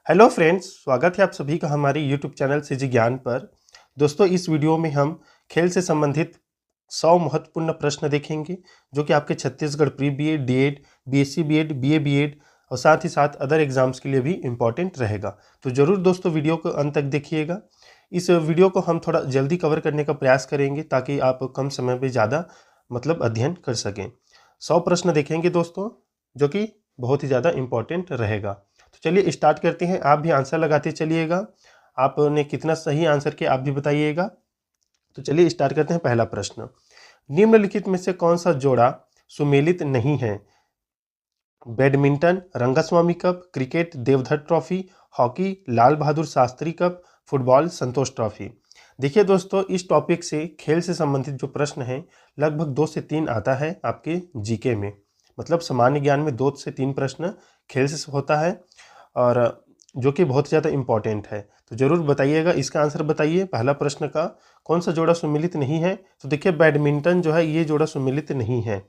Hello friends, स्वागत है आप सभी का हमारे यूट्यूब चैनल सीजी ज्ञान पर। दोस्तों, इस वीडियो में हम खेल से संबंधित 100 महत्वपूर्ण प्रश्न देखेंगे जो कि आपके Chhattisgarh pre BEd, DEd, BSc BEd, BA BEd और साथ ही साथ अदर एग्जाम्स के लिए भी इम्पॉर्टेंट रहेगा। तो ज़रूर दोस्तों वीडियो को अंत तक देखिएगा। इस वीडियो को हम थोड़ा जल्दी कवर करने का प्रयास करेंगे ताकि आप कम समय में ज़्यादा अध्ययन कर सकें। 100 प्रश्न देखेंगे दोस्तों, जो कि बहुत ही ज़्यादा इम्पॉर्टेंट रहेगा। तो चलिए स्टार्ट करते हैं। आप भी आंसर लगाते चलिएगा। आपने कितना सही आंसर किया आप भी बताइएगा। तो चलिए स्टार्ट करते हैं। पहला प्रश्न, निम्नलिखित में से कौन सा जोड़ा सुमेलित नहीं है? Badminton Rangaswamy cup, cricket Deodhar trophy, hockey Lal Bahadur Shastri cup, football Santosh trophy. देखिए दोस्तों, इस टॉपिक से खेल से संबंधित जो प्रश्न है लगभग 2 से 3 आता है आपके जीके में। मतलब सामान्य ज्ञान में 2 से 3 प्रश्न खेल से होता है और जो कि बहुत ज़्यादा इम्पॉर्टेंट है। तो ज़रूर बताइएगा, इसका आंसर बताइए। पहला प्रश्न का कौन सा जोड़ा सुमेलित नहीं है? तो देखिए बैडमिंटन जो है ये जोड़ा सुमेलित नहीं है।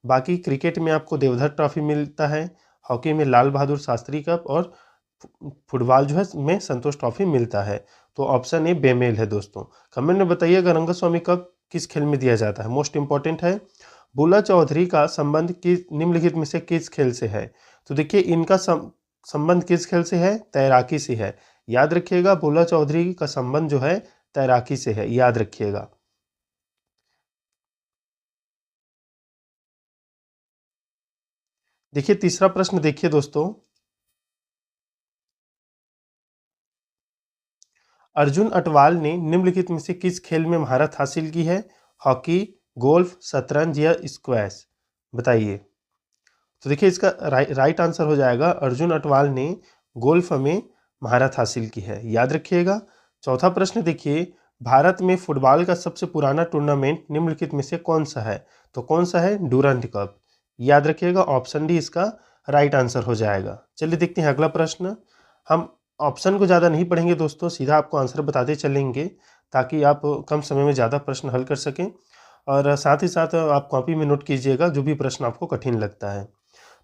बाकी क्रिकेट में आपको देवधर ट्रॉफी मिलता है, हॉकी में लाल बहादुर शास्त्री कप और फुटबॉल जो है में संतोष ट्रॉफी मिलता है। तो ऑप्शन ए बेमेल है दोस्तों। कमेंट में बताइएगा रंगस्वामी कप किस खेल में दिया जाता है, मोस्ट इंपॉर्टेंट है। बुला चौधरी का संबंध किस निम्नलिखित में से किस खेल से है? तो देखिए इनका संबंध किस खेल से है? तैराकी से है। याद रखिएगा, बुला चौधरी का संबंध जो है तैराकी से है, याद रखिएगा। देखिए तीसरा प्रश्न देखिए दोस्तों, अर्जुन अटवाल ने निम्नलिखित में से किस खेल में महारत हासिल की है? हॉकी, गोल्फ, शतरंज या स्क्वैश? बताइए। तो देखिए इसका राइट आंसर हो जाएगा अर्जुन अटवाल ने गोल्फ में महारत हासिल की है, याद रखिएगा। चौथा प्रश्न देखिए, भारत में फुटबॉल का सबसे पुराना टूर्नामेंट निम्नलिखित में से कौन सा है? तो कौन सा है? डूरंट कप, याद रखिएगा। ऑप्शन डी इसका राइट आंसर हो जाएगा। चलिए देखते हैं अगला प्रश्न। हम ऑप्शन को ज़्यादा नहीं पढ़ेंगे दोस्तों, सीधा आपको आंसर बताते चलेंगे ताकि आप कम समय में ज़्यादा प्रश्न हल कर सकें। और साथ ही साथ आप कॉपी में नोट कीजिएगा जो भी प्रश्न आपको कठिन लगता है।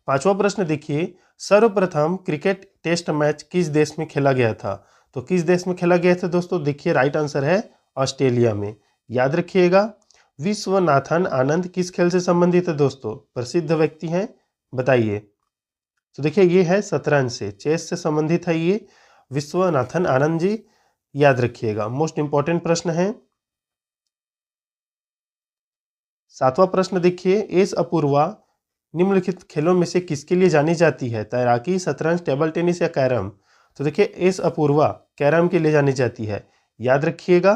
पांचवा प्रश्न देखिए, सर्वप्रथम क्रिकेट टेस्ट मैच किस देश में खेला गया था? तो किस देश में खेला गया था दोस्तों? देखिए राइट आंसर है ऑस्ट्रेलिया में, याद रखिएगा। विश्वनाथन आनंद किस खेल से संबंधित है दोस्तों? प्रसिद्ध व्यक्ति हैं, बताइए। तो देखिए ये है शतरंज से, चेस से संबंधित है ये विश्वनाथन आनंद जी, याद रखिएगा। मोस्ट इंपॉर्टेंट प्रश्न है। सातवां प्रश्न देखिए, एस अपूर्वा निम्नलिखित खेलों में से किसके लिए जानी जाती है? तैराकी, शतरंज, टेबल टेनिस या कैरम? तो देखिए एस अपूर्वा कैरम के लिए जानी जाती है, याद रखिएगा।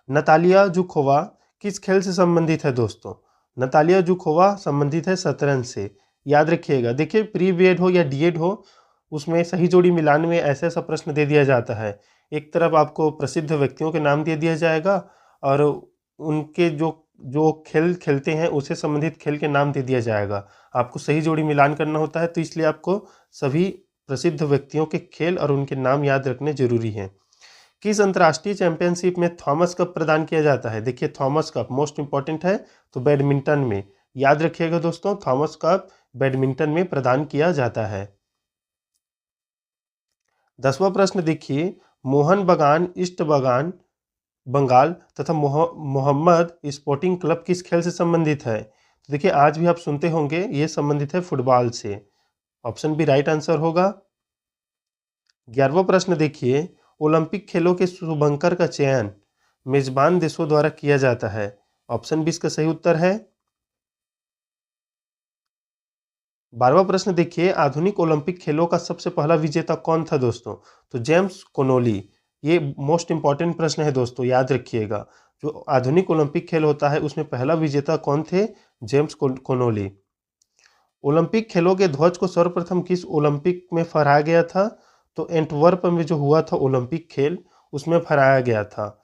नतालिया जुखोवा किस खेल से संबंधित है दोस्तों? नतालिया जुखोवा संबंधित है शतरंज से, याद रखिएगा। देखिए प्री बीएड हो या डीएड हो, उसमें सही जोड़ी मिलान में ऐसा ऐसा प्रश्न दे दिया जाता है। एक तरफ आपको प्रसिद्ध व्यक्तियों के नाम दे दिया जाएगा और उनके जो जो खेल खेलते हैं उससे संबंधित खेल के नाम दे दिया जाएगा। आपको सही जोड़ी मिलान करना होता है, तो इसलिए आपको सभी प्रसिद्ध व्यक्तियों के खेल और उनके नाम याद रखने जरूरी हैं। किस अंतर्राष्ट्रीय चैंपियनशिप में थॉमस कप प्रदान किया जाता है? देखिए थॉमस कप मोस्ट इंपॉर्टेंट है, तो बैडमिंटन में, याद रखिएगा दोस्तों। थॉमस कप बैडमिंटन में प्रदान किया जाता है। 10वां प्रश्न देखिए, मोहन बगान ईस्ट बगान बंगाल तथा मोहम्मद स्पोर्टिंग क्लब किस खेल से संबंधित है? तो देखिए आज भी आप सुनते होंगे, ये संबंधित है फुटबॉल से। ऑप्शन बी राइट आंसर होगा। 11वां प्रश्न देखिए, ओलंपिक खेलों के शुभंकर का चयन मेजबान देशों द्वारा किया जाता है। ऑप्शन बी इसका सही उत्तर है। 12वां प्रश्न देखिए, आधुनिक ओलंपिक खेलों का सबसे पहला विजेता कौन था दोस्तों? तो जेम्स कोनोली। ये मोस्ट इंपॉर्टेंट प्रश्न है दोस्तों, याद रखिएगा। जो आधुनिक ओलंपिक खेल होता है उसमें पहला विजेता कौन थे? James Connolly. ओलंपिक खेलों के ध्वज को सर्वप्रथम किस ओलंपिक में फहराया गया था? तो एंटवर्प में जो हुआ था ओलंपिक खेल, उसमें फहराया गया था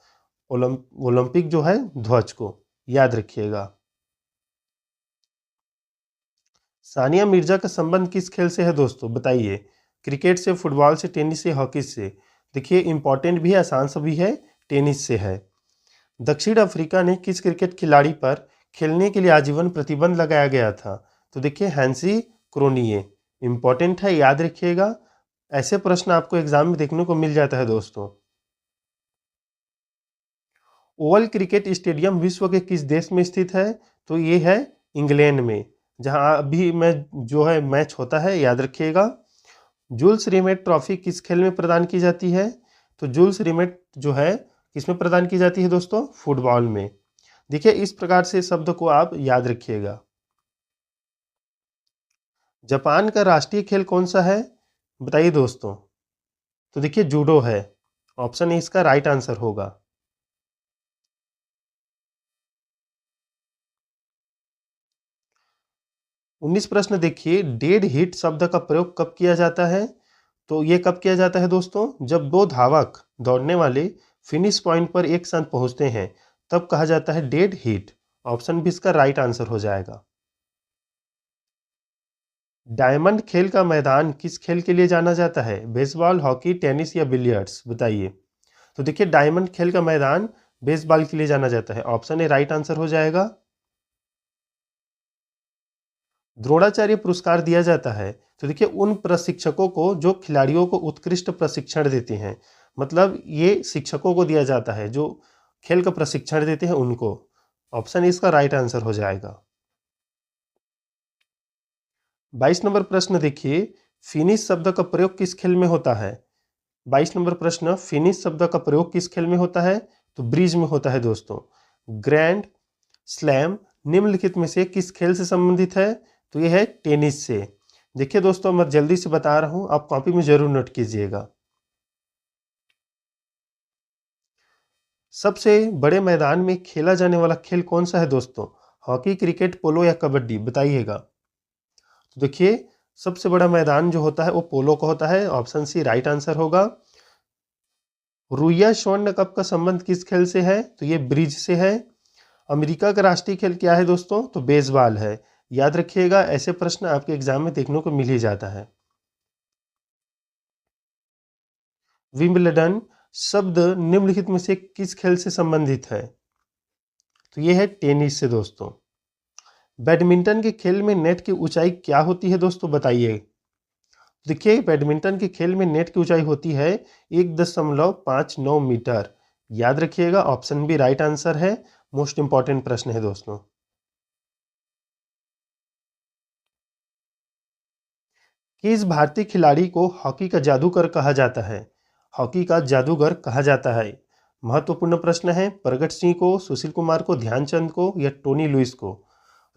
ओलंपिक जो है ध्वज को, याद रखिएगा। सानिया मिर्जा का संबंध किस खेल से है दोस्तों? बताइए। क्रिकेट से, फुटबॉल से, टेनिस से, हॉकी से? देखिए इंपॉर्टेंट भी है, आसान सा भी है, टेनिस से है। दक्षिण अफ्रीका ने किस क्रिकेट खिलाड़ी पर खेलने के लिए आजीवन प्रतिबंध लगाया गया था? तो देखिए हैंसी क्रोनिये, इंपॉर्टेंट है, याद रखिएगा। ऐसे प्रश्न आपको एग्जाम में देखने को मिल जाता है दोस्तों। ओवल क्रिकेट स्टेडियम विश्व के किस देश में स्थित है? तो ये है इंग्लैंड में, जहां अभी जो है मैच होता है, याद रखिएगा। जूल्स रिमेट ट्रॉफी किस खेल में प्रदान की जाती है? तो जूल्स रिमेट जो है किसमें प्रदान की जाती है दोस्तों? फुटबॉल में। देखिए, इस प्रकार से शब्द को आप याद रखिएगा। जापान का राष्ट्रीय खेल कौन सा है? बताइए दोस्तों। तो देखिए, जूडो है। ऑप्शन ए इसका राइट आंसर होगा। 19 प्रश्न देखिए, डेड हिट शब्द का प्रयोग कब किया जाता है? तो ये कब किया जाता है दोस्तों? जब दो धावक दौड़ने वाले फिनिश पॉइंट पर एक साथ पहुंचते हैं, तब कहा जाता है डेड हिट। ऑप्शन भी इसका राइट आंसर हो जाएगा। डायमंड खेल का मैदान किस खेल के लिए जाना जाता है? बेसबॉल, हॉकी, टेनिस या बिलियर्ड्स? बताइए। तो देखिए, डायमंड खेल का मैदान बेसबॉल के लिए जाना जाता है। ऑप्शन ए राइट आंसर हो जाएगा। द्रोणाचार्य पुरस्कार दिया जाता है तो देखिए उन प्रशिक्षकों को जो खिलाड़ियों को उत्कृष्ट प्रशिक्षण देते हैं, मतलब ये शिक्षकों को दिया जाता है जो खेल का प्रशिक्षण देते हैं उनको। ऑप्शन इसका राइट आंसर हो जाएगा। 22 नंबर प्रश्न देखिए, फिनिश शब्द का प्रयोग किस खेल में होता है? 22 नंबर प्रश्न, फिनिश शब्द का प्रयोग किस खेल में होता है? तो ब्रिज में होता है दोस्तों। ग्रैंड स्लैम निम्नलिखित में से किस खेल से संबंधित है? तो यह है टेनिस से। देखिए दोस्तों, मैं जल्दी से बता रहा हूं, आप कॉपी में जरूर नोट कीजिएगा। सबसे बड़े मैदान में खेला जाने वाला खेल कौन सा है दोस्तों? हॉकी, क्रिकेट, पोलो या कबड्डी? बताइएगा। तो देखिए, सबसे बड़ा मैदान जो होता है वो पोलो का होता है। ऑप्शन सी राइट आंसर होगा। रुइया स्वर्ण कप का संबंध किस खेल से है? तो ये ब्रिज से है। अमेरिका का राष्ट्रीय खेल क्या है दोस्तों? तो बेसबॉल है। याद रखिएगा, ऐसे प्रश्न आपके एग्जाम में देखने को मिल ही जाता है। विंबलडन शब्द निम्नलिखित में से किस खेल से संबंधित है? तो यह है टेनिस से दोस्तों। बैडमिंटन के खेल में नेट की ऊंचाई क्या होती है दोस्तों? बताइए। देखिए, बैडमिंटन के खेल में नेट की ऊंचाई होती है 1.59 मीटर। याद रखिएगा, ऑप्शन बी राइट आंसर है। मोस्ट इंपॉर्टेंट प्रश्न है दोस्तों। किस भारतीय खिलाड़ी को हॉकी का जादूगर कहा जाता है? हॉकी का जादूगर कहा जाता है। महत्वपूर्ण प्रश्न है। प्रगट सिंह को, सुशील कुमार को, ध्यानचंद को या टोनी लुइस को?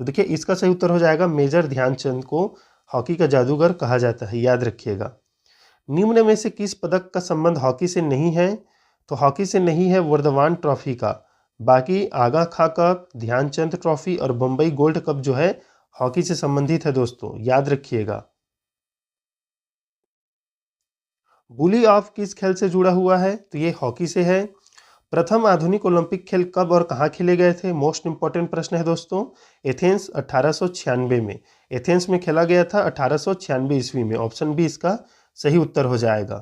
तो देखिए, इसका सही उत्तर हो जाएगा मेजर ध्यानचंद को हॉकी का जादूगर कहा जाता है। याद रखिएगा। निम्न में से किस पदक का संबंध हॉकी से नहीं है? तो हॉकी से नहीं है वर्धमान ट्रॉफी का। बाकी आगा खा कप, ध्यानचंद ट्रॉफी और बम्बई गोल्ड कप जो है हॉकी से संबंधित है दोस्तों। याद रखिएगा। बुली ऑफ किस खेल से जुड़ा हुआ है? तो ये हॉकी से है। प्रथम आधुनिक ओलंपिक खेल कब और कहाँ खेले गए थे? मोस्ट इंपॉर्टेंट प्रश्न है दोस्तों। एथेंस 1896 में। एथेंस में खेला गया था 1896 ईस्वी में। ऑप्शन बी इसका सही उत्तर हो जाएगा।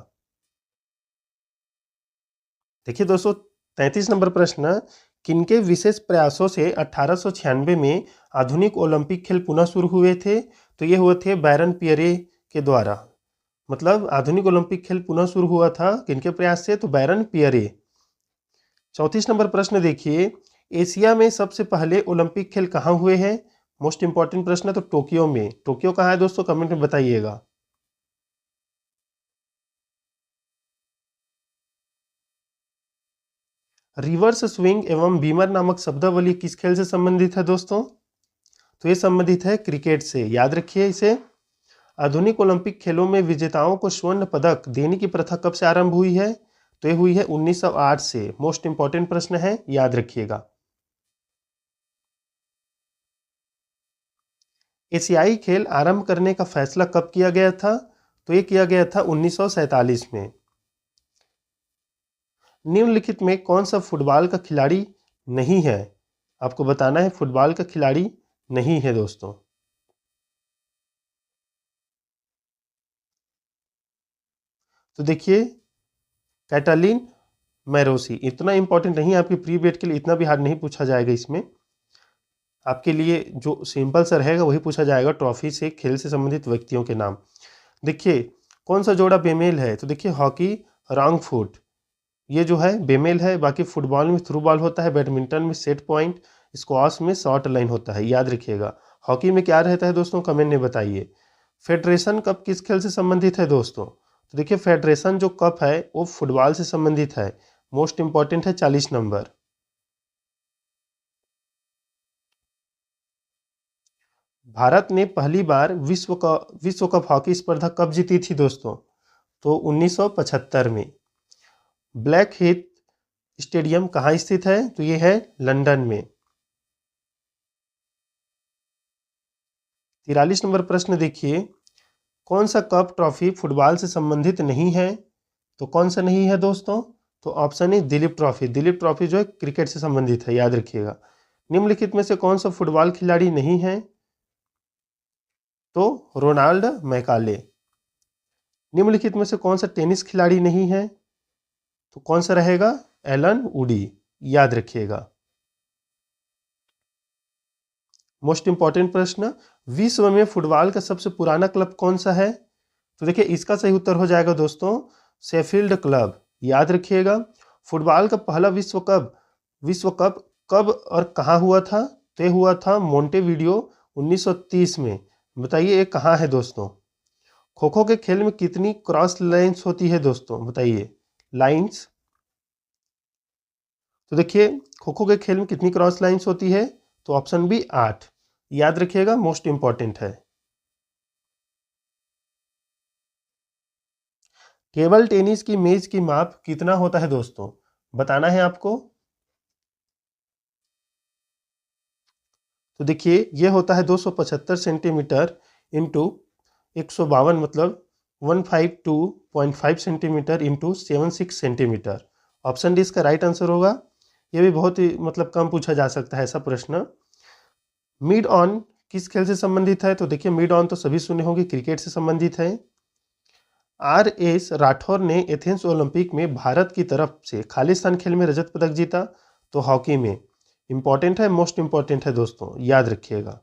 देखिए दोस्तों, 33 नंबर प्रश्न, किनके विशेष प्रयासों से 1896 में आधुनिक ओलंपिक खेल पुनः शुरू हुए थे? तो ये हुए थे बैरन पियरे के द्वारा। मतलब आधुनिक ओलंपिक खेल पुनः शुरू हुआ था किनके प्रयास से? तो बैरन पियरे। 34 नंबर प्रश्न देखिए, एशिया में सबसे पहले ओलंपिक खेल कहाँ हुए हैं? मोस्ट इंपॉर्टेंट प्रश्न है। तो टोक्यो में। टोक्यो कहाँ है दोस्तों? कमेंट में बताइएगा। रिवर्स स्विंग एवं बीमर नामक शब्दावली किस खेल से संबंधित है दोस्तों? तो ये संबंधित है क्रिकेट से। याद रखिए इसे। आधुनिक ओलंपिक खेलों में विजेताओं को स्वर्ण पदक देने की प्रथा कब से आरंभ हुई है? तो ये हुई है 1908 से। मोस्ट इंपॉर्टेंट प्रश्न है, याद रखिएगा। एशियाई खेल आरंभ करने का फैसला कब किया गया था? तो ये किया गया था 1947 में। निम्नलिखित में कौन सा फुटबॉल का खिलाड़ी नहीं है? आपको बताना है फुटबॉल का खिलाड़ी नहीं है दोस्तों। तो देखिए, कैटालिन मैरोसी। इतना इंपॉर्टेंट नहीं है आपके प्री बेट के लिए, इतना भी हार्ड नहीं पूछा जाएगा इसमें। आपके लिए जो सिंपल सा रहेगा वही पूछा जाएगा, ट्रॉफी से, खेल से संबंधित व्यक्तियों के नाम। देखिए, कौन सा जोड़ा बेमेल है? तो देखिए हॉकी रॉन्ग फुट, ये जो है बेमेल है। बाकी फुटबॉल में थ्रू बॉल होता है, बैडमिंटन में सेट पॉइंट, स्क्वॉश में शॉर्ट लाइन होता है, याद रखिएगा। हॉकी में क्या रहता है दोस्तों, कमेंट में बताइए। फेडरेशन कप किस खेल से संबंधित है दोस्तों? तो देखिए फेडरेशन जो कप है वो फुटबॉल से संबंधित है। मोस्ट इंपॉर्टेंट है 40 नंबर। भारत ने पहली बार विश्व कप हॉकी स्पर्धा कब जीती थी दोस्तों? तो 1975 में। ब्लैक हीथ स्टेडियम कहाँ स्थित है? तो ये है लंदन में। 43 नंबर प्रश्न देखिए, कौन सा कप ट्रॉफी फुटबॉल से संबंधित नहीं है? तो कौन सा नहीं है दोस्तों? तो ऑप्शन है दिलीप ट्रॉफी। दिलीप ट्रॉफी जो है क्रिकेट से संबंधित है, याद रखिएगा। निम्नलिखित में से कौन सा फुटबॉल खिलाड़ी नहीं है? तो रोनाल्ड मैकाले। निम्नलिखित में से कौन सा टेनिस खिलाड़ी नहीं है? तो कौन सा रहेगा? एलन वुडी, याद रखिएगा। मोस्ट इंपॉर्टेंट प्रश्न, विश्व में फुटबॉल का सबसे पुराना क्लब कौन सा है? तो देखिए इसका सही उत्तर हो जाएगा दोस्तों शेफील्ड क्लब, याद रखिएगा। फुटबॉल का पहला विश्व कप कब और कहाँ हुआ था? तो ये हुआ था मोंटेवीडियो 1930 में। बताइए ये कहाँ है दोस्तों? खो खो के खेल में कितनी क्रॉस लाइन्स होती है दोस्तों? बताइए लाइन्स। तो देखिए खो खो के खेल में कितनी क्रॉस लाइन्स होती है? तो ऑप्शन बी 8, याद रखिएगा, मोस्ट इंपॉर्टेंट है। टेबल टेनिस की मेज की माप कितना होता है दोस्तों? बताना है आपको। तो देखिए ये होता है 275 सेंटीमीटर इंटू 152, मतलब 152.5 centimetre into 76 centimetre. Option D इसका राइट आंसर होगा। ये भी बहुत ही मतलब कम पूछा जा सकता है ऐसा प्रश्न। मिड ऑन किस खेल से संबंधित है? तो देखिए मिड ऑन तो सभी सुने होंगे, क्रिकेट से संबंधित है। आर एस राठौर ने एथेंस ओलंपिक में भारत की तरफ से खालिस्तान खेल में रजत पदक जीता। तो हॉकी में। इंपॉर्टेंट है, मोस्ट इंपॉर्टेंट है दोस्तों, याद रखिएगा।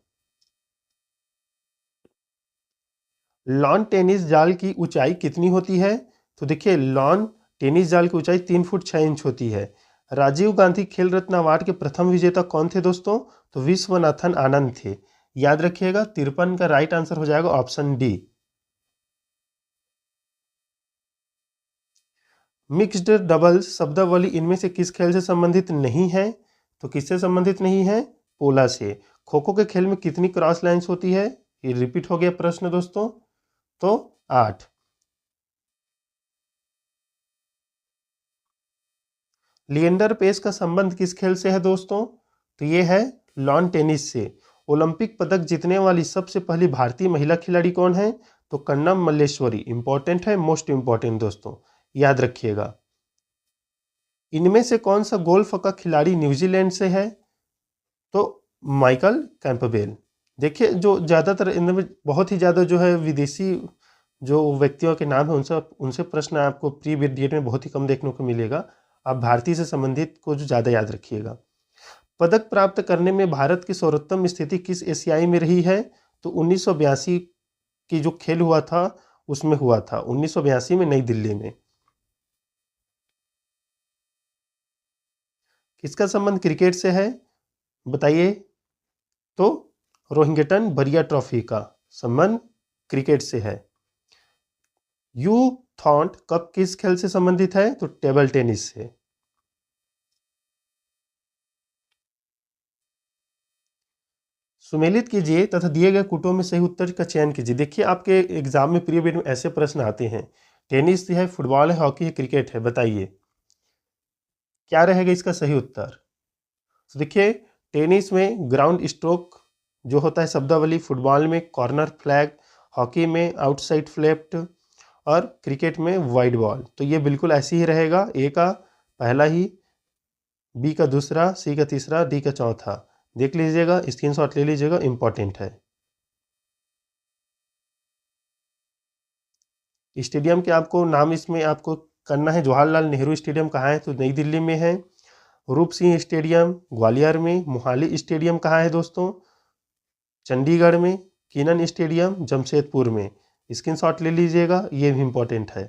लॉन टेनिस जाल की ऊंचाई कितनी होती है? तो देखिए लॉन टेनिस जाल की ऊंचाई 3 फुट 6 इंच होती है। राजीव गांधी खेल रत्न अवार्ड के प्रथम विजेता कौन थे दोस्तों? तो विश्वनाथन आनंद थे, याद रखिएगा। 53 का राइट आंसर हो जाएगा ऑप्शन डी। मिक्स्ड डबल्स शब्दावली इनमें से किस खेल से संबंधित नहीं है? तो किससे संबंधित नहीं है? पोला से। खो खो के खेल में कितनी क्रॉस लाइन्स होती है? ये रिपीट हो गया प्रश्न दोस्तों, तो 8। लिएंडर पेस का संबंध किस खेल से है दोस्तों? तो ये है लॉन टेनिस से। ओलंपिक पदक जीतने वाली सबसे पहली भारतीय महिला खिलाड़ी कौन है? तो कन्नम मल्लेश्वरी। इंपॉर्टेंट है, मोस्ट इंपॉर्टेंट दोस्तों, याद रखिएगा। इनमें से कौन सा गोल्फ का खिलाड़ी न्यूजीलैंड से है? तो माइकल कैंपबेल। देखिए जो ज़्यादातर इनमें बहुत ही ज़्यादा जो है विदेशी जो व्यक्तियों के नाम है उनसे उनसे प्रश्न आपको प्री बीएड में बहुत ही कम देखने को मिलेगा। आप भारतीय से संबंधित को जो ज़्यादा याद रखिएगा। पदक प्राप्त करने में भारत की सर्वोत्तम स्थिति किस एशियाई में रही है? तो 1982 की जो खेल हुआ था उसमें हुआ था, 1982 में नई दिल्ली में। किसका संबंध क्रिकेट से है? बताइए। तो रोहिंग्टन बरिया ट्रॉफी का संबंध क्रिकेट से है। यू थॉन्ट कप किस खेल से संबंधित है? तो टेबल टेनिस से। सुमेलित कीजिए तथा दिए गए कुटों में सही उत्तर का चयन कीजिए। देखिए आपके एग्जाम में प्री बोर्ड में ऐसे प्रश्न आते हैं, टेनिस है, फुटबॉल है, हॉकी है, क्रिकेट है, बताइए क्या रहेगा इसका सही उत्तर? तो देखिए टेनिस में ग्राउंड स्ट्रोक जो होता है शब्दावली, फुटबॉल में कॉर्नर फ्लैग, हॉकी में आउटसाइड फ्लेप्ट और क्रिकेट में वाइड बॉल। तो ये बिल्कुल ऐसे ही रहेगा, ए का पहला ही, बी का दूसरा, सी का तीसरा, डी का चौथा। देख लीजिएगा, स्क्रीनशॉट ले लीजिएगा, इंपॉर्टेंट है। स्टेडियम के आपको नाम इसमें आपको करना है। जवाहरलाल नेहरू स्टेडियम कहाँ है? तो नई दिल्ली में है। रूप सिंह स्टेडियम ग्वालियर में। मोहाली स्टेडियम कहाँ है दोस्तों? चंडीगढ़ में। किनन स्टेडियम जमशेदपुर में। स्क्रीनशॉट ले लीजिएगा, ये भी इम्पोर्टेंट है।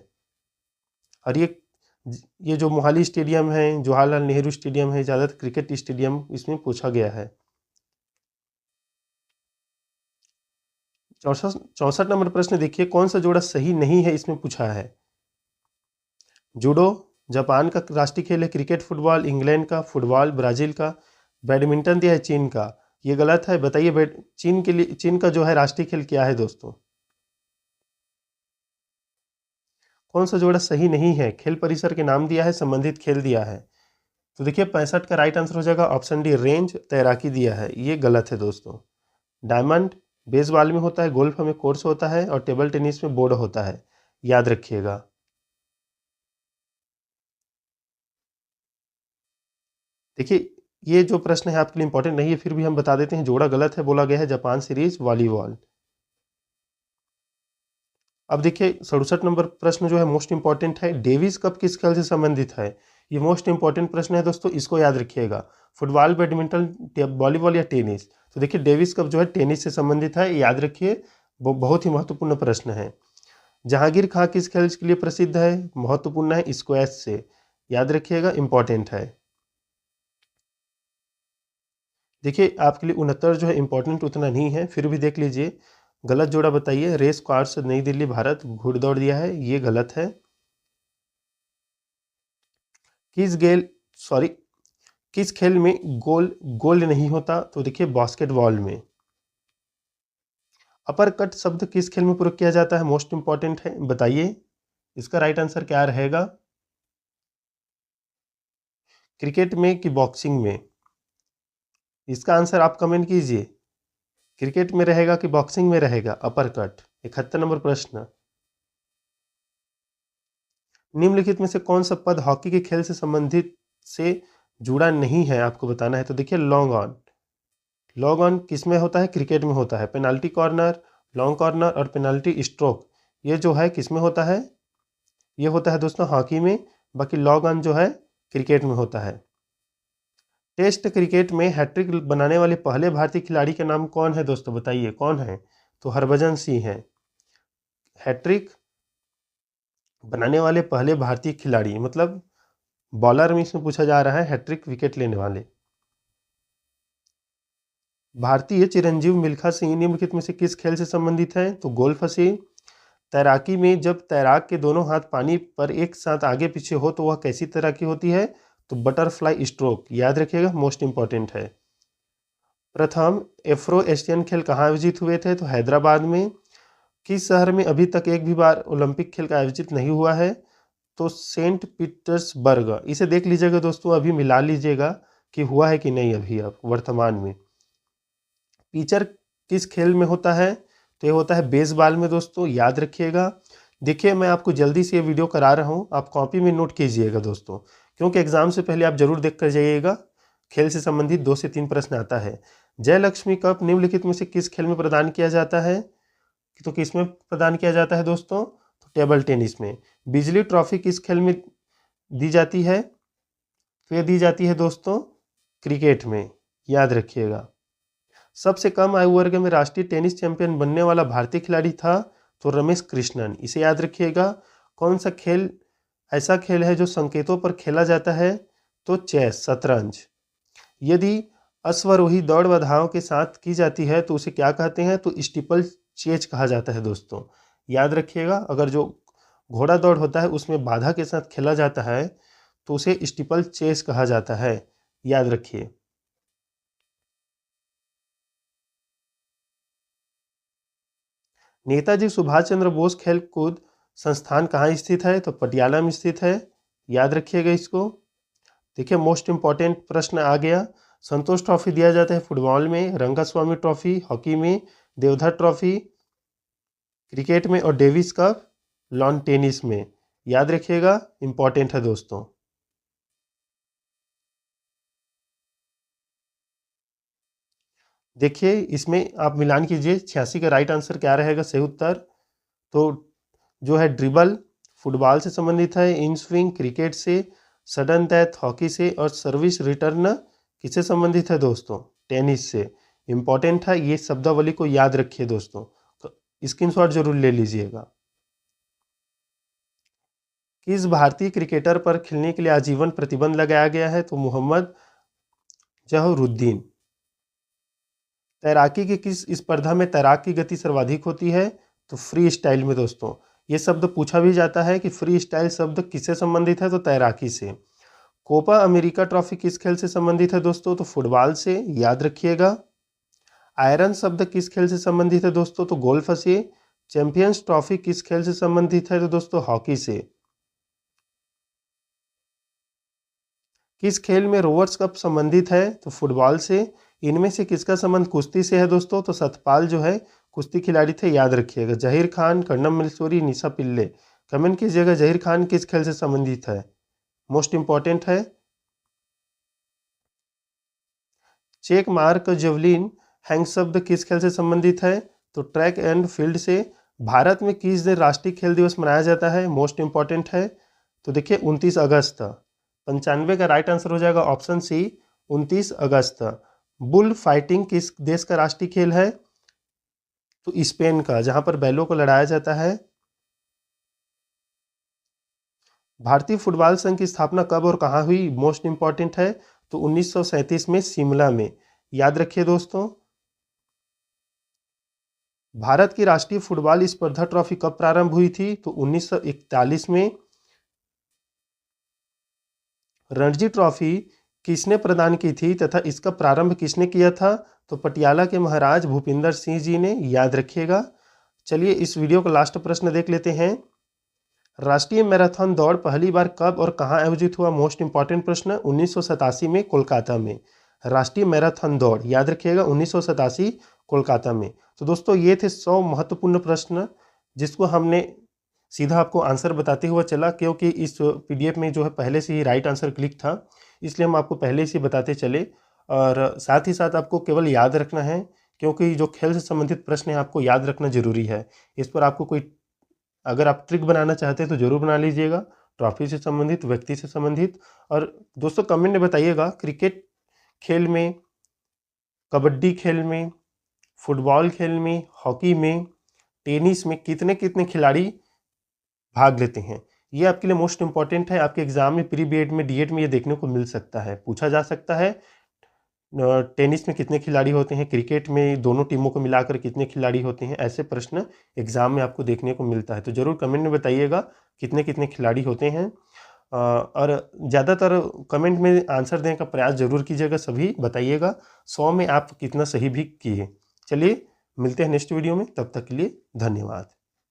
और ये जो मोहाली स्टेडियम है, जवाहरलाल नेहरू स्टेडियम है, ज़्यादातर क्रिकेट स्टेडियम इसमें पूछा गया है। 64 नंबर प्रश्न देखिए, कौन सा जोड़ा सही नहीं है इसमें पूछा है। जूडो जापान का राष्ट्रीय खेल है, क्रिकेट फुटबॉल इंग्लैंड का, फुटबॉल ब्राजील का, बैडमिंटन दिया है चीन का। ये गलत है, बताइए चीन के लिए, चीन का जो है राष्ट्रीय खेल क्या है दोस्तों। कौन सा जोड़ा सही नहीं है, खेल परिसर के नाम दिया है, संबंधित खेल दिया है। तो देखिए 65 का राइट आंसर हो जाएगा ऑप्शन डी, रेंज तैराकी दिया है, ये गलत है दोस्तों। डायमंड बेसबॉल में होता है, गोल्फ में कोर्स होता है और टेबल टेनिस में बोर्ड होता है, याद रखिएगा। देखिए ये जो प्रश्न है आपके लिए इंपॉर्टेंट नहीं है, फिर भी हम बता देते हैं। जोड़ा गलत है, बोला गया है जापान सीरीज वॉलीबॉल। अब देखिए 67 नंबर प्रश्न जो है मोस्ट इंपॉर्टेंट है, डेविस कप किस खेल से संबंधित है। ये मोस्ट इंपॉर्टेंट प्रश्न है दोस्तों, इसको याद रखिएगा। फुटबॉल, बैडमिंटन, वॉलीबॉल या टेनिस। तो देखिए डेविस कप जो है टेनिस से संबंधित है, याद रखिए, बहुत ही महत्वपूर्ण प्रश्न है। जहांगीर खां किस खेल के लिए प्रसिद्ध है, महत्वपूर्ण है, स्क्वैश से, याद रखिएगा, इंपॉर्टेंट है। देखिए आपके लिए 69 जो है इंपॉर्टेंट उतना नहीं है, फिर भी देख लीजिए। गलत जोड़ा बताइए, रेस कोर्स नई दिल्ली भारत, घुड़दौड़ दिया है, ये गलत है। किस गेल सॉरी किस खेल में गोल नहीं होता, तो देखिए बास्केटबॉल में। अपर कट शब्द किस खेल में प्रयोग किया जाता है, मोस्ट इंपॉर्टेंट है, बताइए इसका राइट आंसर क्या रहेगा। क्रिकेट में कि बॉक्सिंग में, इसका आंसर आप कमेंट कीजिए। क्रिकेट में रहेगा कि बॉक्सिंग में रहेगा अपर कट। 71 नंबर प्रश्न, निम्नलिखित में से कौन सा पद हॉकी के खेल से संबंधित से जुड़ा नहीं है, आपको बताना है। तो देखिए लॉन्ग ऑन किस में होता है, क्रिकेट में होता है। पेनाल्टी कॉर्नर, लॉन्ग कॉर्नर और पेनाल्टी स्ट्रोक, ये जो है किस में होता है, ये होता है दोस्तों हॉकी में। बाकी लॉन्ग ऑन जो है क्रिकेट में होता है। टेस्ट क्रिकेट में हैट्रिक बनाने वाले पहले भारतीय खिलाड़ी का नाम कौन है दोस्तों, बताइए कौन है। तो हरभजन सिंह है। हैट्रिक बनाने वाले पहले भारतीय खिलाड़ी, मतलब बॉलर में इसमें पूछा जा रहा है, हैट्रिक विकेट लेने वाले। भारतीय चिरंजीव मिल्खा सिंह निम्नलिखित में से किस खेल से संबंधित है, तो गोल्फ से। तैराकी में जब तैराक के दोनों हाथ पानी पर एक साथ आगे पीछे हो तो वह कैसी तैराकी होती है, तो बटरफ्लाई स्ट्रोक, याद रखिएगा, मोस्ट इंपॉर्टेंट है। प्रथम एफ्रो एशियन खेल कहाँ आयोजित हुए थे, तो हैदराबाद में। किस शहर में अभी तक एक भी बार ओलंपिक खेल का आयोजित नहीं हुआ है, तो सेंट पीटर्सबर्ग। इसे देख लीजिएगा दोस्तों, अभी मिला लीजिएगा कि हुआ है कि नहीं अभी अब वर्तमान में। पिचर किस खेल में होता है, तो ये होता है बेसबॉल में दोस्तों, याद रखिएगा। देखिए मैं आपको जल्दी से ये वीडियो करा रहा हूँ, आप कॉपी में नोट कीजिएगा दोस्तों, क्योंकि एग्जाम से पहले आप जरूर देख कर जाइएगा। खेल से संबंधित 2 से 3 प्रश्न आता है। जयलक्ष्मी कप निम्नलिखित में से किस खेल में प्रदान किया जाता है, तो किस में प्रदान किया जाता है दोस्तों, तो टेबल टेनिस में। बिजली ट्रॉफी किस खेल में दी जाती है, तो ये दी जाती है दोस्तों क्रिकेट में, याद रखिएगा। सबसे कम आयु वर्ग में राष्ट्रीय टेनिस चैंपियन बनने वाला भारतीय खिलाड़ी था, तो रमेश कृष्णन, इसे याद रखिएगा। कौन सा खेल ऐसा खेल है जो संकेतों पर खेला जाता है, तो चेस, शतरंज। यदि अश्वारोही दौड़ बाधाओं के साथ की जाती है तो उसे क्या कहते हैं, तो स्टीपल चेज कहा जाता है दोस्तों, याद रखिएगा। अगर जो घोड़ा दौड़ होता है उसमें बाधा के साथ खेला जाता है तो उसे स्टीपल चेज कहा जाता है, याद रखिए। नेताजी सुभाष चंद्र बोस खेल कूद संस्थान कहाँ स्थित है, तो पटियाला में स्थित है, याद रखिएगा इसको। देखिए मोस्ट इंपॉर्टेंट प्रश्न आ गया। संतोष ट्रॉफी दिया जाता है फुटबॉल में, रंगास्वामी ट्रॉफी हॉकी में, देवधर ट्रॉफी क्रिकेट में और डेविस कप लॉन टेनिस में, याद रखिएगा, इंपॉर्टेंट है दोस्तों। देखिए इसमें आप मिलान कीजिए, 86 का राइट आंसर क्या रहेगा सही उत्तर, तो जो है ड्रिबल फुटबॉल से संबंधित है, इन स्विंग क्रिकेट से, सडन डेथ हॉकी से और सर्विस रिटर्न किससे संबंधित है दोस्तों, टेनिस से। इंपॉर्टेंट है, ये शब्दावली को याद रखिए दोस्तों। तो स्क्रीनशॉट जरूर ले लीजिएगा। किस भारतीय क्रिकेटर पर खेलने के लिए आजीवन प्रतिबंध लगाया गया है? तो मोहम्मद जहरुद्दीन। तैराकी की किस स्पर्धा में तैराक की गति सर्वाधिक होती है? तो फ्री स्टाइल में दोस्तों। ये शब्द पूछा भी जाता है कि फ्री स्टाइल शब्द किससे संबंधित है? तो तैराकी से। कोपा अमेरिका ट्रॉफी किस खेल से संबंधित है दोस्तों? तो फुटबॉल से, याद रखिएगा। आयरन शब्द किस खेल से संबंधित है दोस्तों? तो गोल्फ से। चैंपियंस ट्रॉफी किस खेल से संबंधित है? तो दोस्तों हॉकी से। किस खेल में रोवर्स कप संबंधित है? तो फुटबॉल से। इनमें से किसका संबंध कुश्ती से है दोस्तों? तो सतपाल जो है कुश्ती खिलाड़ी थे, याद रखिएगा। जहीर खान, कर्णम मल्लेश्वरी, निशा पिल्ले। कमेंट कीजिएगा जहीर खान किस खेल से संबंधित है, मोस्ट इंपॉर्टेंट है। चेक मार्क जेवलिन हैंग शब्द किस खेल से संबंधित है? तो ट्रैक एंड फील्ड से। भारत में किस दिन राष्ट्रीय खेल दिवस मनाया जाता है? मोस्ट इंपॉर्टेंट है। तो देखिए 29 अगस्त। 95 का राइट आंसर हो जाएगा ऑप्शन सी, 29 अगस्त। बुल फाइटिंग किस देश का राष्ट्रीय खेल है? तो स्पेन का, जहां पर बैलों को लड़ाया जाता है। भारतीय फुटबॉल संघ की स्थापना कब और कहां हुई? मोस्ट इंपॉर्टेंट है। तो 1937 में शिमला में, याद रखिए दोस्तों। भारत की राष्ट्रीय फुटबॉल स्पर्धा ट्रॉफी कब प्रारंभ हुई थी? तो 1941 में। रणजी ट्रॉफी किसने प्रदान की थी तथा इसका प्रारंभ किसने किया था? तो पटियाला के महाराज भूपिंदर सिंह जी ने, याद रखिएगा। चलिए इस वीडियो का लास्ट प्रश्न देख लेते हैं। राष्ट्रीय मैराथन दौड़ पहली बार कब और कहां आयोजित हुआ? मोस्ट इंपॉर्टेंट प्रश्न। 1987 में कोलकाता में। राष्ट्रीय मैराथन दौड़, याद रखिएगा, 1987 कोलकाता में। तो दोस्तों ये थे 100 महत्वपूर्ण प्रश्न जिसको हमने सीधा आपको आंसर बताते हुए चला, क्योंकि इस पीडीएफ में जो है पहले से ही राइट आंसर क्लिक था, इसलिए हम आपको पहले से बताते चले। और साथ ही साथ आपको केवल याद रखना है, क्योंकि जो खेल से संबंधित प्रश्न है आपको याद रखना जरूरी है। इस पर आपको कोई, अगर आप ट्रिक बनाना चाहते हैं तो जरूर बना लीजिएगा, ट्रॉफी से संबंधित, व्यक्ति से संबंधित। और दोस्तों कमेंट में बताइएगा क्रिकेट खेल में, कबड्डी खेल में, फुटबॉल खेल में, हॉकी में, टेनिस में कितने कितने खिलाड़ी भाग लेते हैं। ये आपके लिए मोस्ट इंपॉर्टेंट है। आपके एग्जाम में, प्री बीएड में, डीएड में ये देखने को मिल सकता है, पूछा जा सकता है। टेनिस में कितने खिलाड़ी होते हैं, क्रिकेट में दोनों टीमों को मिलाकर कितने खिलाड़ी होते हैं, ऐसे प्रश्न एग्जाम में आपको देखने को मिलता है। तो जरूर कमेंट में बताइएगा कितने कितने खिलाड़ी होते हैं। और ज़्यादातर कमेंट में आंसर देने का प्रयास जरूर कीजिएगा, सभी बताइएगा 100 में आप कितना सही भी किए। चलिए मिलते हैं नेक्स्ट वीडियो में, तब तक के लिए धन्यवाद।